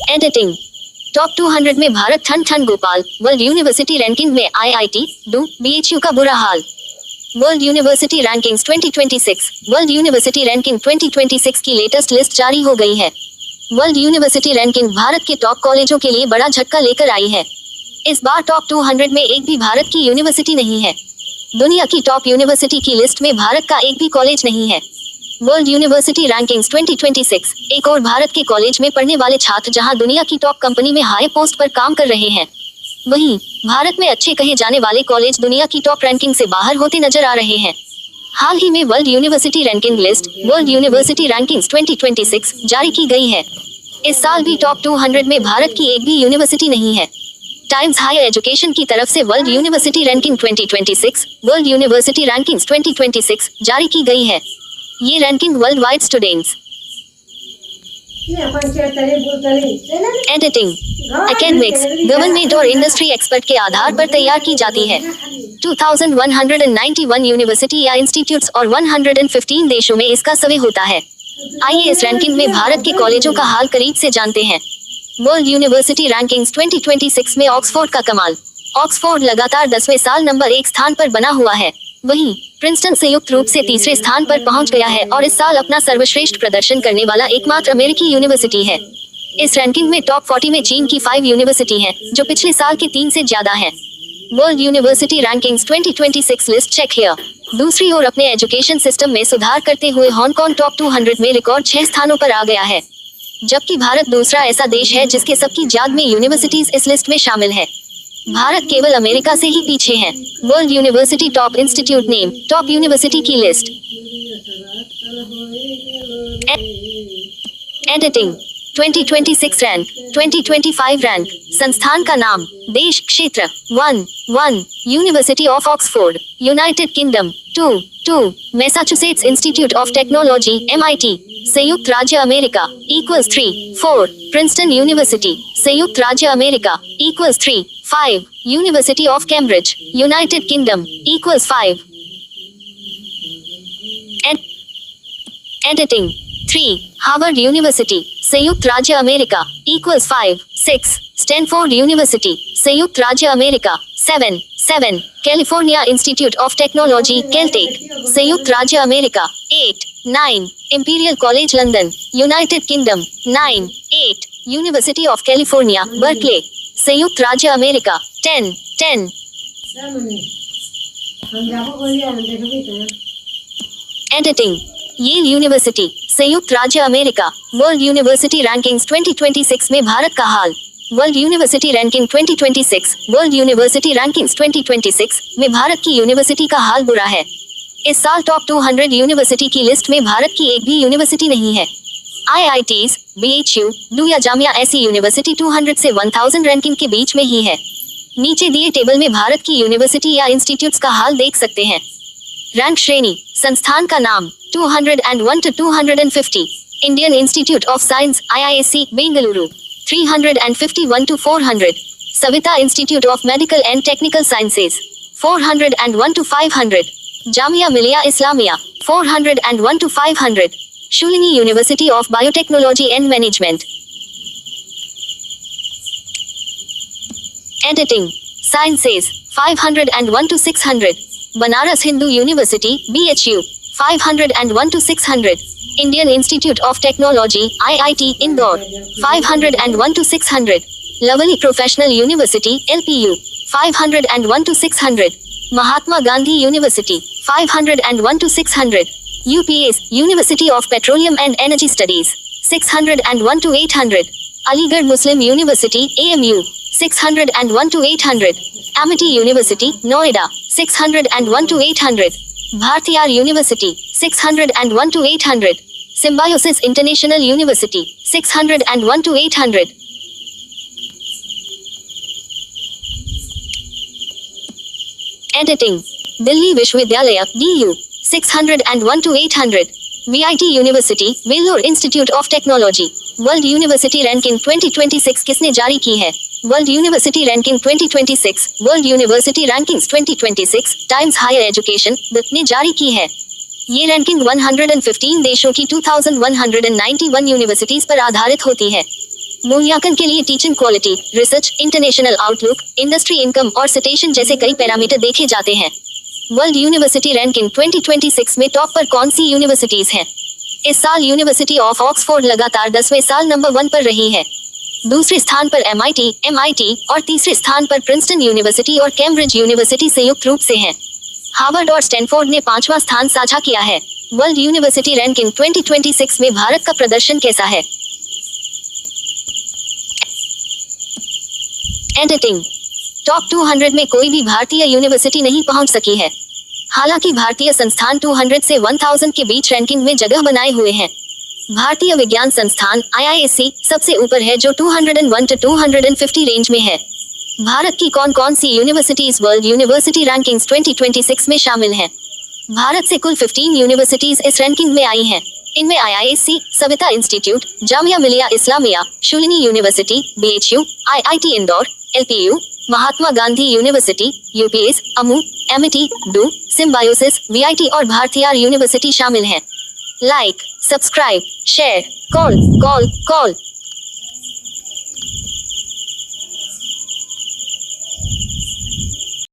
Editing. Top 200 में भारत ठन ठन गोपाल। वर्ल्ड यूनिवर्सिटी रैंकिंग में आईआईटी, डू, बीएचयू का बुरा हाल। World university rankings 2026। World University Ranking 2026 की लेटेस्ट लिस्ट जारी हो गई है। वर्ल्ड यूनिवर्सिटी रैंकिंग भारत के टॉप कॉलेजों के लिए बड़ा झटका लेकर आई है। इस बार टॉप 200 में एक भी भारत की यूनिवर्सिटी नहीं है। दुनिया की टॉप यूनिवर्सिटी की लिस्ट में भारत का एक भी कॉलेज नहीं है। वर्ल्ड यूनिवर्सिटी रैंकिंग्स 2026 एक और भारत के कॉलेज में पढ़ने वाले छात्र जहां दुनिया की टॉप कंपनी में हाई पोस्ट पर काम कर रहे हैं, वहीं भारत में अच्छे कहे जाने वाले कॉलेज दुनिया की टॉप रैंकिंग से बाहर होते नजर आ रहे हैं। हाल ही में world University ranking list world university rankings 2026 जारी की गई है। इस साल भी टॉप 200 में भारत की एक भी यूनिवर्सिटी नहीं है। टाइम्स हायर एजुकेशन की तरफ से world University Ranking 2026 World university rankings 2026 जारी की गई है। ये ranking world wide students, editing, academics, government और इंडस्ट्री एक्सपर्ट के आधार पर तैयार की जाती है। 2191 यूनिवर्सिटी या इंस्टीट्यूट्स और 115 देशों में इसका सर्वे होता है। आइए इस रैंकिंग में भारत के कॉलेजों का हाल करीब से जानते हैं। वर्ल्ड यूनिवर्सिटी रैंकिंग्स 2026 में ऑक्सफोर्ड का कमाल। ऑक्सफोर्ड लगातार 10वें साल नंबर 1 स्थान पर बना हुआ है। वहीं प्रिंसटन संयुक्त रूप से तीसरे स्थान पर पहुंच गया है और इस साल अपना सर्वश्रेष्ठ प्रदर्शन करने वाला एकमात्र अमेरिकी यूनिवर्सिटी है। इस रैंकिंग में टॉप 40 में चीन की 5 यूनिवर्सिटी है, जो पिछले साल के 3 से ज्यादा है। World university rankings 2026 list check here. दूसरी ओर अपने एजुकेशन सिस्टम में सुधार करते हुए हांगकांग टॉप 200 में रिकॉर्ड 6 स्थानों पर आ गया है, जबकि भारत दूसरा ऐसा देश है जिसके सबकी याद में यूनिवर्सिटीज इस लिस्ट में शामिल है। भारत केवल अमेरिका से ही पीछे है। World university top institute name top university की लिस्ट, एडिटिंग, 2026 रैंक, 2025 रैंक, संस्थान का नाम, देश, क्षेत्र, 1 university of Oxford, United kingdom, 2 Massachusetts institute of technology MIT, संयुक्त राज्य अमेरिका, =3 प्रिंसटन यूनिवर्सिटी, संयुक्त राज्य America, =3 5 university of Cambridge, United kingdom, =5 editing, 3 Harvard university, संयुक्त राज्य अमेरिका, =5 6 स्टैनफोर्ड यूनिवर्सिटी, संयुक्त राज्य America, 7 California institute of technology Caltech, संयुक्त राज्य America, 8 imperial college London, United kingdom, 8 university of California Berkeley, संयुक्त राज्य अमेरिका, 10 एडिटिंग, येल यूनिवर्सिटी, संयुक्त राज्य अमेरिका। वर्ल्ड यूनिवर्सिटी रैंकिंग्स 2026 में भारत का हाल। World University Ranking 2026 World university rankings 2026 में भारत की यूनिवर्सिटी का हाल बुरा है। इस साल टॉप 200 यूनिवर्सिटी की लिस्ट में भारत की एक भी यूनिवर्सिटी नहीं है। IITs, BHU, डू या जामिया ऐसी यूनिवर्सिटी 200 से 1000 रैंकिंग के बीच में ही है। नीचे दिए टेबल में भारत की यूनिवर्सिटी या इंस्टीट्यूट्स का हाल देख सकते हैं। रैंक श्रेणी, संस्थान का नाम, 201 to 250, Indian Institute of Science IISc Bengaluru, 351 to 400, Saveetha Institute of Medical and Technical Sciences, 401 to 500, Jamia Millia Islamia, 401 to 500, Shoolini University of Biotechnology and Management. Editing, sciences, 501 to 600, Banaras Hindu University BHU, 501 to 600, Indian Institute of Technology IIT Indore, 501 to 600, Lovely Professional University LPU, 501 to 600, Mahatma Gandhi University, 501 to 600, UPS university of Petroleum and Energy Studies, 601 to 800, Aligarh Muslim University AMU, 601 to 800, Amity University Noida, 601 to 800, Bharathiar University, 601 to 800, Symbiosis International University, 601 to 800, editing, Delhi विश्वविद्यालय DU, 601 to 800, VIT University Vellore Institute of Technology. World University Ranking 2026 किसने जारी की है? World University Ranking 2026 World university rankings 2026 Times Higher Education ने जारी की है। ये रैंकिंग 115 देशों की 2191 यूनिवर्सिटीज पर आधारित होती है। मूल्यांकन के लिए teaching quality, research, international outlook, industry income और सिटेशन जैसे कई पैरामीटर देखे जाते हैं। वर्ल्ड यूनिवर्सिटी रैंकिंग 2026 में टॉप पर कौन सी यूनिवर्सिटीज हैं? इस साल यूनिवर्सिटी ऑफ ऑक्सफोर्ड लगातार 10वें साल नंबर 1 पर रही है। दूसरे स्थान पर MIT और तीसरे स्थान पर प्रिंसटन यूनिवर्सिटी और कैम्ब्रिज यूनिवर्सिटी संयुक्त रूप से हैं। हार्वर्ड और स्टैनफोर्ड ने 5वां स्थान साझा किया है। वर्ल्ड यूनिवर्सिटी रैंकिंग 2026 में भारत का प्रदर्शन कैसा है? एडिटिंग। टॉप 200 में कोई भी भारतीय यूनिवर्सिटी नहीं पहुंच सकी है। हालांकि भारतीय संस्थान 200 से 1000 के बीच रैंकिंग में जगह बनाए हुए हैं। भारतीय विज्ञान संस्थान IISc सबसे ऊपर है जो 201 से 250 रेंज में है। भारत की कौन कौन सी यूनिवर्सिटीज वर्ल्ड यूनिवर्सिटी रैंकिंग्स 2026 में शामिल हैं? भारत से कुल 15 यूनिवर्सिटीज इस रैंकिंग में आई हैं। इनमें IISc, Savita institute, Jamia Millia Islamia, Shoolini university, BHU, IIT Indore, LPU, Mahatma Gandhi university, UPS, Amu, MIT, do, symbiosis, VIT और भारतीय यूनिवर्सिटी शामिल हैं। Like, subscribe, share, call.